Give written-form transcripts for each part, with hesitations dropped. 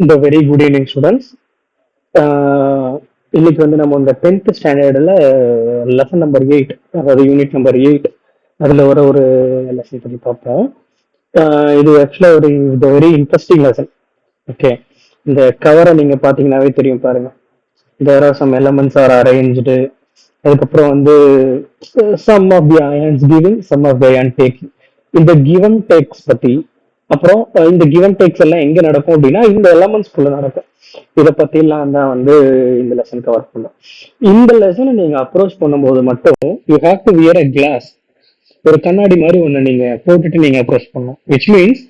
இந்த very good evening students. இன்னைக்கு வந்து நம்ம இந்த 10th ஸ்டாண்டர்டில் லெசன் நம்பர் 8, அதாவது யூனிட் நம்பர் 8, அதில் ஒரு லெசன் பற்றி பார்ப்போம். இது ஆக்சுவலாக ஒரு வெரி இன்ட்ரெஸ்டிங் லெசன். ஓகே, இந்த கவரை நீங்கள் பார்த்தீங்கன்னாவே தெரியும் பாருங்க. There are some elements are arranged. அதுக்கப்புறம் வந்து some of the ions giving, some of the ion taking. இந்த கிவன் டேக்ஸ் பற்றி, அப்புறம் இந்த கிவன் டேக்ஸ் எல்லாம் எங்க நடக்கும் அப்படின்னா இந்த எலமெண்ட்ஸ்குள்ள நடக்கும். இதை பத்திலாம் தான் வந்து இந்த லெசன் கவர் பண்ணும். இந்த லெசனை நீங்க அப்ரோச் பண்ணும்போது மட்டும் you have to wear a glass. ஒரு கண்ணாடி மாதிரி ஒண்ணு நீங்க போட்டுட்டு நீங்க அப்ரோச் பண்ணணும். விச் மீன்ஸ்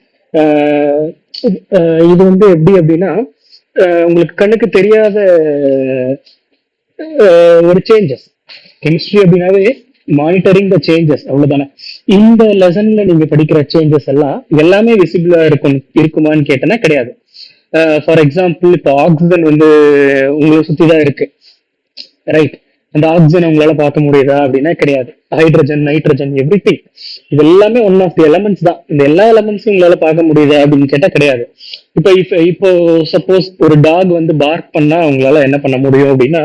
இது வந்து எப்படி அப்படின்னா உங்களுக்கு கண்ணுக்கு தெரியாத ஒரு சேஞ்சஸ். கெமிஸ்ட்ரி அப்படின்னாவே மானிட்டரிங் த சேஞ்சஸ், அவ்வளவுதானே. இந்த லெசன்ல நீங்க படிக்கிற சேஞ்சஸ் எல்லாம் எல்லாமே விசிபிளா இருக்குமான்னு கேட்டனா கிடையாது. ஃபார் எக்ஸாம்பிள், இப்போ ஆக்சிஜன் வந்து உங்களை சுத்தி தான் இருக்கு, ரைட்? அந்த ஆக்சிஜன் உங்களால பார்க்க முடியுதா அப்படின்னா கிடையாது. ஹைட்ரஜன், நைட்ரஜன், எவ்ரி திங், இது எல்லாமே ஒன் ஆஃப் தி எலமெண்ட்ஸ் தான். இந்த எல்லா எலமெண்ட்ஸும் உங்களால பார்க்க முடியுதா அப்படின்னு கேட்டா கிடையாது. இப்போ சப்போஸ் ஒரு டாக் வந்து பார்க் பண்ணா உங்களால என்ன பண்ண முடியும் அப்படின்னா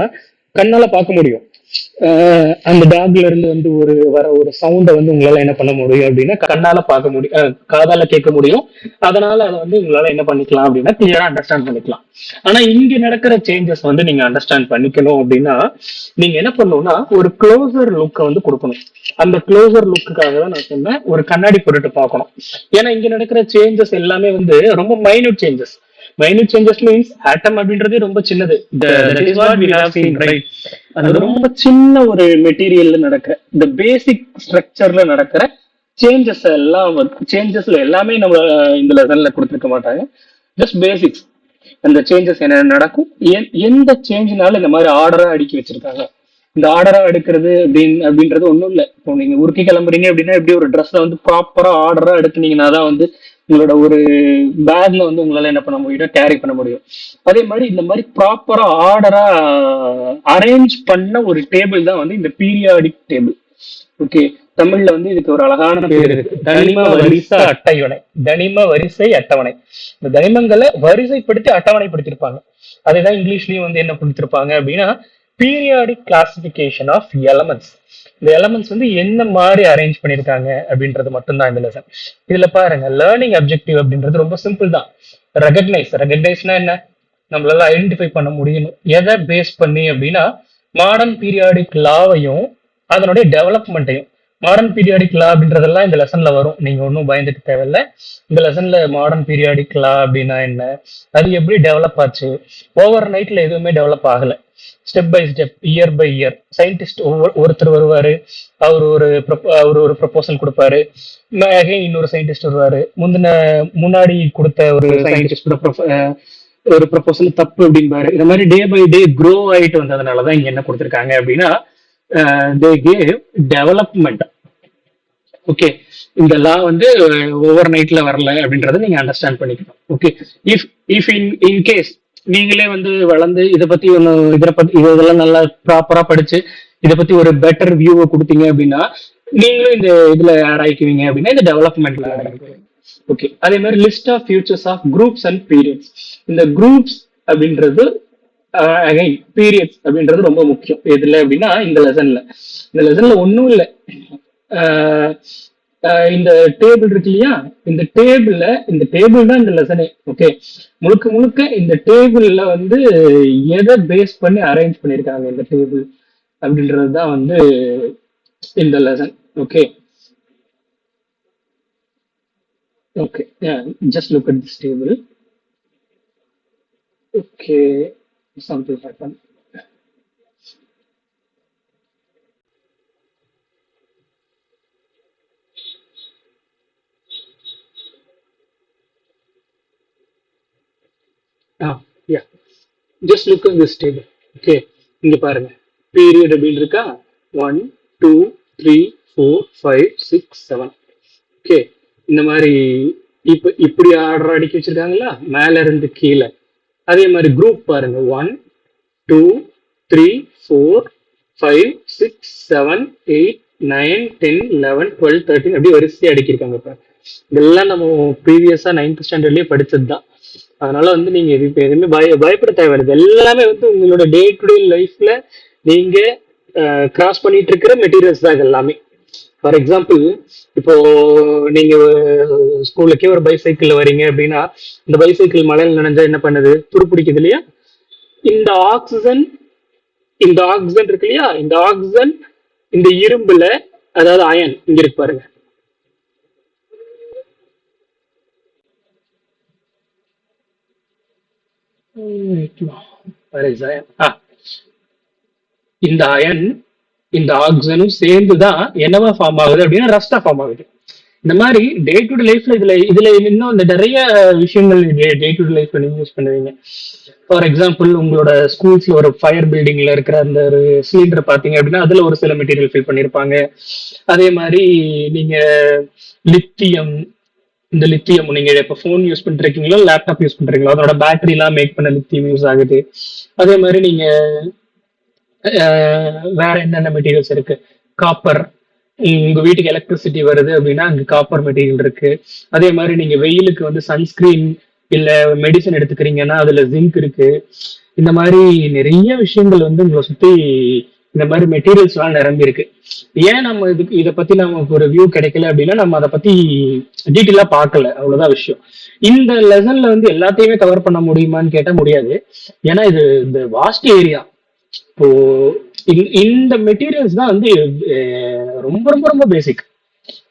கண்ணால பார்க்க முடியும். அந்த டாக்ல இருந்து வந்து ஒரு சவுண்டை வந்து உங்களால என்ன பண்ண முடியும் அப்படின்னா கண்ணால பார்க்க முடியும், காதால கேட்க முடியும். அதனால அதை வந்து உங்களால என்ன பண்ணிக்கலாம் அப்படின்னா கிளியரா அண்டர்ஸ்டாண்ட் பண்ணிக்கலாம். ஆனா இங்க நடக்கிற சேஞ்சஸ் வந்து நீங்க அண்டர்ஸ்டாண்ட் பண்ணிக்கணும் அப்படின்னா நீங்க என்ன பண்ணணும்னா ஒரு க்ளோசர் லுக்கை வந்து கொடுக்கணும். அந்த க்ளோசர் லுக்குக்காக தான் நான் சொன்னேன் ஒரு கண்ணாடி போட்டுட்டு பார்க்கணும். ஏன்னா இங்க நடக்கிற சேஞ்சஸ் எல்லாமே வந்து ரொம்ப minute changes. Minute changes means atom அப்படின்றது ரொம்ப சின்னது. அது ரொம்ப சின்ன ஒரு மெட்டீரியல்ல நடக்கிற இந்த பேசிக் ஸ்ட்ரக்சர்ல நடக்கிற சேஞ்சஸ்ல எல்லாமே நம்ம இந்த லெசன்ல கொடுத்துருக்க மாட்டாங்க. ஜஸ்ட் பேசிக்ஸ், அந்த சேஞ்சஸ் என்ன நடக்கும், எந்த சேஞ்ச்னால இந்த மாதிரி ஆர்டரா அடுக்கி வச்சிருக்காங்க. இந்த ஆர்டரா எடுக்கிறது அப்படின்றது ஒன்றும் இல்லை. இப்போ நீங்க உருக்கி கிளம்புறீங்க அப்படின்னா எப்படி ஒரு ட்ரெஸ்ஸை வந்து ப்ராப்பரா ஆர்டரா எடுத்துனீங்கன்னா தான் வந்து உங்களோட ஒரு பேக்ல வந்து உங்களால என்ன பண்ண முடியும், கேரி பண்ண முடியும். அதே மாதிரி இந்த மாதிரி ப்ராப்பரா ஆர்டரா அரேஞ்ச் பண்ண ஒரு டேபிள் தான் வந்து இந்த பீரியாடிக் டேபிள். ஓகே, தமிழ்ல வந்து இதுக்கு ஒரு அழகான பேர் இருக்கு, தனிம வரிசை அட்டவணை. தனிம வரிசை அட்டவணை. இந்த தனிமங்களை வரிசைப்படுத்தி அட்டவணைப்படுத்திருப்பாங்க. அதுதான் இங்கிலீஷ்லயும் வந்து என்ன கொடுத்திருப்பாங்க அப்படின்னா பீரியாடிக் கிளாசிபிகேஷன் ஆஃப் எலமெண்ட்ஸ். இந்த எலமெண்ட்ஸ் வந்து என்ன மாதிரி அரேஞ்ச் பண்ணிருக்காங்க அப்படின்றது மட்டும்தான் இந்த லெசன். இதுல பாருங்க, லேர்னிங் அப்ஜெக்டிவ் அப்படின்றது ரொம்ப சிம்பிள் தான். ரெகக்னைஸ்னா என்ன, நம்மளால ஐடென்டிஃபை பண்ண முடியணும். எதை பேஸ் பண்ணி அப்படின்னா மாடர்ன் பீரியாடிக் லாவையும் அதனுடைய டெவலப்மெண்ட்டையும். மாடர்ன் பீரியாடிக் லா அப்படின்றதெல்லாம் இந்த லெசன்ல வரும், நீங்க ஒன்றும் பயந்துட்டு தேவையில்லை. இந்த லெசன்ல மாடர்ன் பீரியாடிக் லா அப்படின்னா என்ன, அது எப்படி டெவலப் ஆச்சு, ஓவர் நைட்ல எதுவுமே டெவலப் ஆகல, step by step, year by year. Scientist ஒருத்தர் வருவாரு, அவர் ஒரு ப்ரொபோசல் கொடுப்பாரு, இன்னொரு சயின்டிஸ்ட் வருவாரு, முன்னாடி கொடுத்த ஒரு சயின்டிஸ்ட் ஒரு ப்ரொபோசல் தப்பு அப்படின்பாரு. இந்த மாதிரி டே பை டே க்ரோ ஆயிட்டு வந்ததுனாலதான் இங்க என்ன கொடுத்துருக்காங்க அப்படின்னா தே கேவ் டெவலப்மெண்ட். ஓகே, இந்த லா வந்து ஓவர் நைட்ல வரல அப்படின்றத நீங்க அண்டர்ஸ்டாண்ட் பண்ணிக்கணும். ஓகே, இஃப் இன் கேஸ் நீங்களே வந்து வளர்ந்து இதை பத்தி இதெல்லாம் நல்லா ப்ராப்பரா படிச்சு இதை பத்தி ஒரு பெட்டர் வியூவை கொடுத்தீங்க அப்படின்னா நீங்களும் இந்த இதுல ஆட் ஆயிக்குவீங்க அப்படின்னா இந்த டெவலப்மெண்ட்ல ஆட் ஆகிக்குவீங்க. ஓகே, அதே மாதிரி list of futures of groups and periods. இந்த குரூப்ஸ் அப்படின்றது அகைன் பீரியட்ஸ் அப்படின்றது ரொம்ப முக்கியம். எதுல அப்படின்னா இந்த லெசன்ல ஒன்றும் இல்லை. இந்த டேபிள் இருக்கு இல்லையா, இந்த டேபிள் தான் இந்த லெசனே. ஓகே, முழுக்க இந்த டேபிள்ல வந்து எதை பேஸ் பண்ணி அரேஞ்ச் பண்ணிருக்காங்க இந்த டேபிள் அப்படின்றது தான் வந்து இந்த lesson. Okay, just look at this table. Okay, something happened. Yeah, just look at this table. Okay, இங்க பாருங்க, பீரியட் அப்படின்னு இருக்கா, 1 2 3 4 5 6 7. ஓகே, இந்த மாதிரி இப்படி ஆர்டர் அடிக்க வச்சிருக்காங்களா மேல இருந்து கீழே. அதே மாதிரி குரூப் பாருங்க, 1 2 3 4 5 6 7 8 9 10 11 12 13 அப்படி வரிசையா அடிக்கிருக்காங்க. இப்ப இதெல்லாம் நம்ம ப்ரீவியஸா 9th ஸ்டாண்டர்ட்லயே படிச்சது தான். அதனால வந்து நீங்க இது இப்ப எதுவுமே பயப்பட தேவையில்லை. இது எல்லாமே வந்து உங்களோட டே டு டே லைஃப்ல நீங்க கிராஸ் பண்ணிட்டு இருக்கிற மெட்டீரியல்ஸ் தான் இது எல்லாமே. ஃபார் எக்ஸாம்பிள், இப்போ நீங்க ஸ்கூலுக்கே ஒரு பைசைக்கிள் வரீங்க அப்படின்னா, இந்த பைசைக்கிள் மழையில் நனைஞ்சா என்ன பண்ணுது? துருப்பிடிக்குது இல்லையா? இந்த ஆக்சிஜன் இந்த ஆக்சிஜன் இருக்கு இல்லையா? இந்த ஆக்சிஜன் இந்த இரும்புல, அதாவது அயன் இங்க இருக்கு பாருங்க. இந்த அயன் இந்த ஆக்சிஜனும் சேர்ந்துதான் என்னவா ஃபார்ம் ஆகுது அப்படின்னா ரஸ்டா ஃபார்ம் ஆகுது. இந்த மாதிரி டே டு டே லைஃப்ல இதுல இன்னும் இந்த நிறைய விஷயங்கள் டே டு டே லைஃப்ல நீங்க யூஸ் பண்ணுவீங்க. ஃபார் எக்ஸாம்பிள், உங்களோட ஸ்கூல்ஸ்ல ஒரு ஃபயர் பில்டிங்ல இருக்கிற அந்த ஒரு சிலிண்டர் பாத்தீங்க அப்படின்னா அதுல ஒரு சில மெட்டீரியல் ஃபில் பண்ணிருப்பாங்க. அதே மாதிரி நீங்க லித்தியம் இந்த லித்தியம் நீங்க இப்ப போன் யூஸ் பண்ணிருக்கீங்களோ லேப்டாப் யூஸ் பண்றீங்களோ அதோட பேட்டரி எல்லாம் மேக் பண்ண லித்தியம் யூஸ் ஆகுது. அதே மாதிரி நீங்க வேற என்னென்ன மெட்டீரியல்ஸ் இருக்கு? காப்பர். உங்க வீட்டுக்கு எலக்ட்ரிசிட்டி வருது அப்படின்னா அங்க காப்பர் மெட்டீரியல் இருக்கு. அதே மாதிரி நீங்க வெயிலுக்கு வந்து சன்ஸ்கிரீன் இல்ல மெடிசன் எடுத்துக்கிறீங்கன்னா அதுல ஜிங்க் இருக்கு. இந்த மாதிரி நிறைய விஷயங்கள் வந்து உங்களை சுத்தி இந்த மாதிரி மெட்டீரியல்ஸ் எல்லாம் நிரம்பி இருக்கு. ஏன் நம்ம இதுக்கு இதை பத்தி நமக்கு ஒரு வியூ கிடைக்கல அப்படின்னா நம்ம அதை பத்தி டீட்டெயிலா பார்க்கல, அவ்வளவுதான் விஷயம். இந்த லெசன்ல வந்து எல்லாத்தையுமே கவர் பண்ண முடியுமான்னு கேட்டா முடியாது. ஏன்னா இது இந்த வாஸ்ட் ஏரியா. இப்போ இந்த மெட்டீரியல்ஸ் தான் வந்து ரொம்ப ரொம்ப ரொம்ப பேசிக்.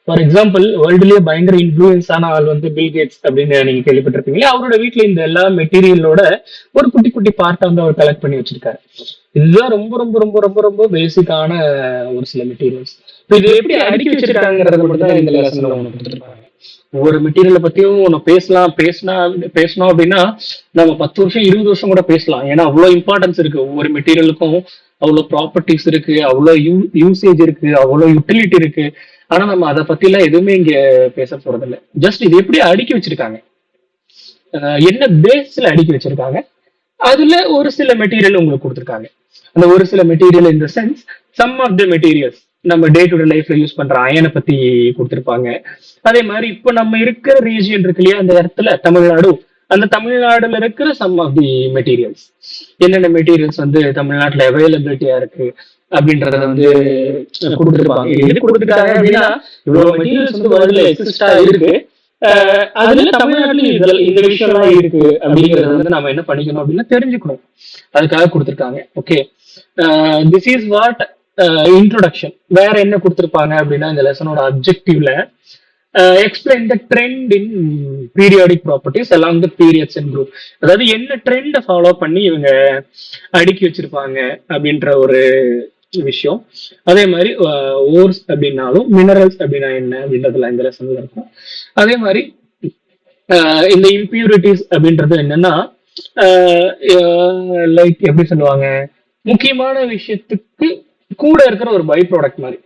ஃபார் எக்ஸாம்பிள், வேர்ல்டுலயே பயங்கர இன்ஃபுளுன்ஸ் ஆன ஆள் வந்து பில் கேட்ஸ் அப்படின்னு நீங்க கேள்விப்பட்டிருப்பீங்களா? அவரோட வீட்டுல இந்த எல்லா மெட்டீரியலோட ஒரு குட்டி குட்டி பார்ட்டை வந்து அவர் கலெக்ட் பண்ணி வச்சிருக்காரு. இதுதான் ரொம்ப ரொம்ப ரொம்ப ரொம்ப ரொம்ப பேசிக்கான ஒரு சில மெட்டீரியல்ஸ். இது எப்படி அடுக்கி வச்சிருக்காங்கிறத மட்டும் தான் இந்த லெசன்ல ஒன்று கொடுத்துருக்காங்க. ஒவ்வொரு மெட்டீரியலை பத்தியும் நம்ம பேசணும் அப்படின்னா நம்ம 10 வருஷம் 20 வருஷம் கூட பேசலாம். ஏன்னா அவ்வளவு இம்பார்ட்டன்ஸ் இருக்கு. ஒவ்வொரு மெட்டீரியலுக்கும் அவ்வளவு ப்ராப்பர்ட்டிஸ் இருக்கு, அவ்வளவு யூசேஜ் இருக்கு, அவ்வளவு யூட்டிலிட்டி இருக்கு. ஆனா நம்ம அதை பத்தி எல்லாம் எதுவுமே இங்க பேச போறது இல்லை. ஜஸ்ட் இது எப்படி அடுக்கி வச்சிருக்காங்க, என்ன பேஸ்ல அடுக்கி வச்சிருக்காங்க, அதுல ஒரு சில மெட்டீரியல் உங்களுக்கு கொடுத்துருக்காங்க. அந்த ஒரு சில மெட்டீரியல் இந்த sense some of the materials நம்ம டே டு டே லைஃப்ல யூஸ் பண்ற அயனை பத்தி கொடுத்துருப்பாங்க. அதே மாதிரி இப்போ நம்ம இருக்கிற ரீஜியன் இருக்கு இல்லையா, அந்த இடத்துல தமிழ்நாடு, அந்த தமிழ்நாடுல இருக்கிற சம் ஆஃப் தி மெட்டீரியல்ஸ், என்னென்ன மெட்டீரியல்ஸ் வந்து தமிழ்நாட்டுல அவைலபிலிட்டியா இருக்கு அப்படின்றத வந்து கொடுத்துருப்பாங்க. எது கொடுத்துருக்காங்க அப்படின்னா இவ்வளவு மெட்டீரியல்ஸ் வந்து வேர்ல்ட்ல எக்ஸிஸ்டா இருக்கு, அதுல தமிழ்நாட்டுல இந்த விஷயம்லாம் இருக்கு அப்படிங்கறத வந்து நம்ம என்ன பண்ணிக்கணும் அப்படின்னா தெரிஞ்சுக்கணும். அதுக்காக கொடுத்துருக்காங்க. Okay, this is what introduction. வேற என்ன கொடுத்துருப்பாங்க அப்படின்னா இந்த லெசனோட அப்ஜெக்டிவ்ல explain the trend in periodic properties along the periods and group. அதாவது என்ன ட்ரெண்டை ஃபாலோ பண்ணி இவங்க அடுக்கி வச்சிருப்பாங்க அப்படின்ற ஒரு விஷயம். அதே மாதிரி ஓர்ஸ் அப்படின்னாலும் மினரல்ஸ் அப்படின்னா என்ன அப்படின்றதுல இந்த லெசன்ல இருக்கும். அதே மாதிரி இந்த இம்பியூரிட்டிஸ் அப்படின்றது என்னன்னா லைக் எப்படி சொல்லுவாங்க, முக்கியமான விஷயத்துக்கு கூட இருக்கிற ஒரு பை ப்ராடக்ட் மாதிரி.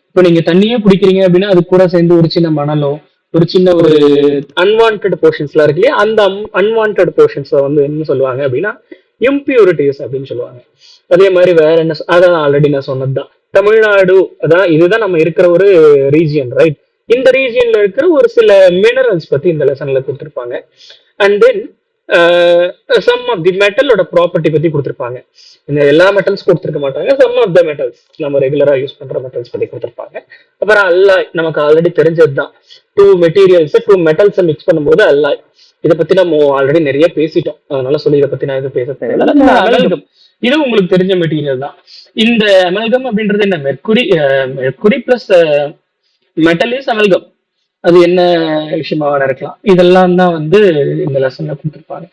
இப்போ நீங்க தண்ணியே குடிக்கிறீங்க அப்படின்னா அது கூட சேர்ந்து ஒரு சின்ன மணலோ ஒரு சின்ன ஒரு அன்வான்ட் போர்ஷன்ஸ்லாம் இருக்கு இல்லையா, அந்த அன்வான்ட் போர்ஷன்ஸ் வந்து என்ன சொல்லுவாங்க அப்படின்னா இம்பியூரிட்டிஸ் அப்படின்னு சொல்லுவாங்க. அதே மாதிரி வேற என்ன, அதான் ஆல்ரெடி நான் சொன்னதுதான் தமிழ்நாடு, அதான் இதுதான் நம்ம இருக்கிற ஒரு ரீஜியன், ரைட்? இந்த ரீஜியன்ல இருக்கிற ஒரு சில மினரல்ஸ் பத்தி இந்த லெசன்ல கொடுத்துருப்பாங்க. And then some of the மெட்டலோட ப்ராப்பர்ட்டி பத்தி கொடுத்துருப்பாங்க. இந்த எல்லா மெட்டல்ஸ் கொடுத்துருக்க மாட்டாங்க, சம் ஆஃப் த மெட்டல்ஸ் நம்ம ரெகுலரா யூஸ் பண்ற மெட்டல்ஸ் பத்தி கொடுத்துருப்பாங்க. அப்புறம் அல்லாய், நமக்கு ஆல்ரெடி தெரிஞ்சதுதான். Two materials two metals mix பண்ணும்போது அல்லாய். இதை பத்தி நம்ம ஆல்ரெடி நிறைய பேசிட்டோம், அதனால சொல்லி இதை பத்தி நான் எதுவும் பேச தேவையில்லை. அமல்கம், இது உங்களுக்கு தெரிஞ்ச மெட்டீரியல் தான். இந்த அமல்கம் அப்படின்றது என்ன, mercury plus metal is amalgam. அது என்ன விஷயமா இருக்கலாம், இதெல்லாம் தான் வந்து இந்த லெசன்ல கொடுத்துருப்பாங்க.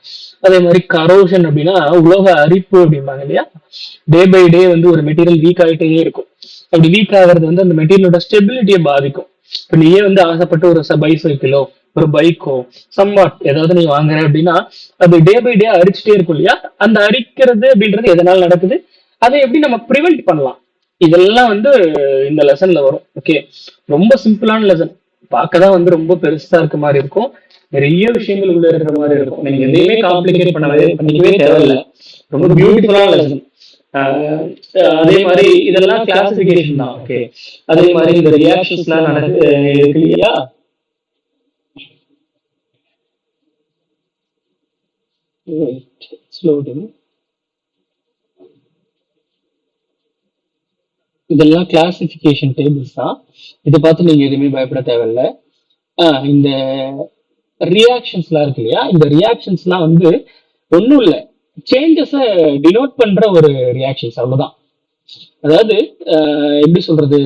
அதே மாதிரி கரோஷன் அப்படின்னா உலோக அரிப்பு அப்படிம்பாங்க இல்லையா. டே பை டே வந்து ஒரு மெட்டீரியல் வீக் ஆகிட்டே இருக்கும். அப்படி வீக் ஆகிறது வந்து அந்த மெட்டீரியலோட ஸ்டெபிலிட்டியை பாதிக்கும். இப்போ நீயே வந்து ஆசைப்பட்டு ஒரு பைசைக்கிளோ ஒரு பைக்கோ சம்வாட் ஏதாவது நீ வாங்குற அப்படின்னா அது டே பை டே அரிச்சுட்டே இருக்கும் இல்லையா. அந்த அரிக்கிறது அப்படின்றது எதனால நடக்குது, அதை எப்படி நம்ம ப்ரிவென்ட் பண்ணலாம், இதெல்லாம் வந்து இந்த லெசன்ல வரும். ஓகே, ரொம்ப சிம்பிளான லெசன், பார்க்கதான் வந்து ரொம்ப பெருசா இருக்க மாதிரி இருக்கும், நிறைய விஷயங்கள் உள்ள இருக்கிற மாதிரி இருக்கும். நீங்க எதையுமே காம்ப்ளிகேட் பண்ணிக்கவே தேவையில்லை, ரொம்ப பியூட்டிஃபுல்லான லெசன். அதே மாதிரி இதெல்லாம் கிளாசிபிகேஷன் தான். ஓகே, அதே மாதிரி இந்த ரியாக்ஷன்ஸ்லாம் இருக்கு இல்லையா, ஸ்லோடிங். இதெல்லாம் கிளாசிஃபிகேஷன் டேபிள்ஸ் தான். இதை பார்த்து நீங்க எதுவுமே பயப்பட தேவையில்ல. இந்த ரியாக்ஷன்ஸ்லாம் இருக்கு இல்லையா, இந்த ரியாக்ஷன்ஸ்லாம் வந்து ஒன்றும் இல்லை, சேஞ்சஸை டினோட் பண்ற ஒரு ரியாக்ஷன்ஸ், அவ்வளவுதான். அதாவது எப்படி சொல்றது,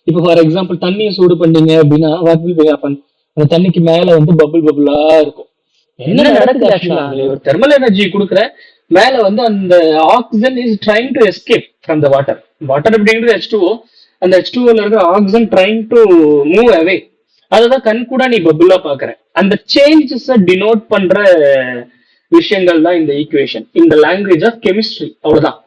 இப்போ ஃபார் எக்ஸாம்பிள் தண்ணியை சூடு பண்ணீங்க அப்படின்னா வாட் வில் பி ஹேப்பன், அந்த தண்ணிக்கு மேல வந்து பபுள் பபுளா இருக்கும். என்ன நடக்குது ஆக்சுவலா, ஒரு தெர்மல் எனர்ஜி கொடுக்குற மேல வந்து அந்த oxygen is trying to escape from the water. Water அப்படிங்கிறது H2O, அந்த H2Oல இருக்கிற oxygen trying to move away. அதுதான் கண் கூட நீ பபுளா பாக்குற. அந்த சேஞ்சஸ் டினோட் பண்ற விஷயங்கள் தான் இந்த ஈக்குவேஷன், இந்த லாங்குவேஜ் ஆஃப் கெமிஸ்ட்ரி, அவ்வளவுதான்.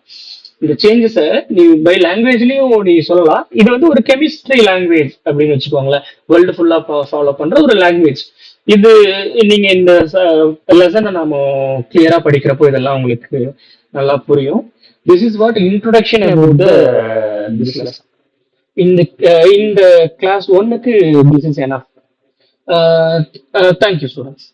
இந்த சேஞ்சஸை நீ பை லாங்குவேஜ்லயும் நீ சொல்லலாம். இது வந்து ஒரு கெமிஸ்ட்ரி லாங்குவேஜ் அப்படின்னு வச்சுக்கோங்களேன், வேர்ல்டு ஃபுல்லா ஃபாலோ பண்ற ஒரு லாங்குவேஜ் இது. நீங்க இந்த லெசனை நாம கிளியரா படிக்கிறப்போ இதெல்லாம் உங்களுக்கு நல்லா புரியும். This is what introduction about this lesson. இந்த கிளாஸ் 1க்கு this is enough. Thank you students.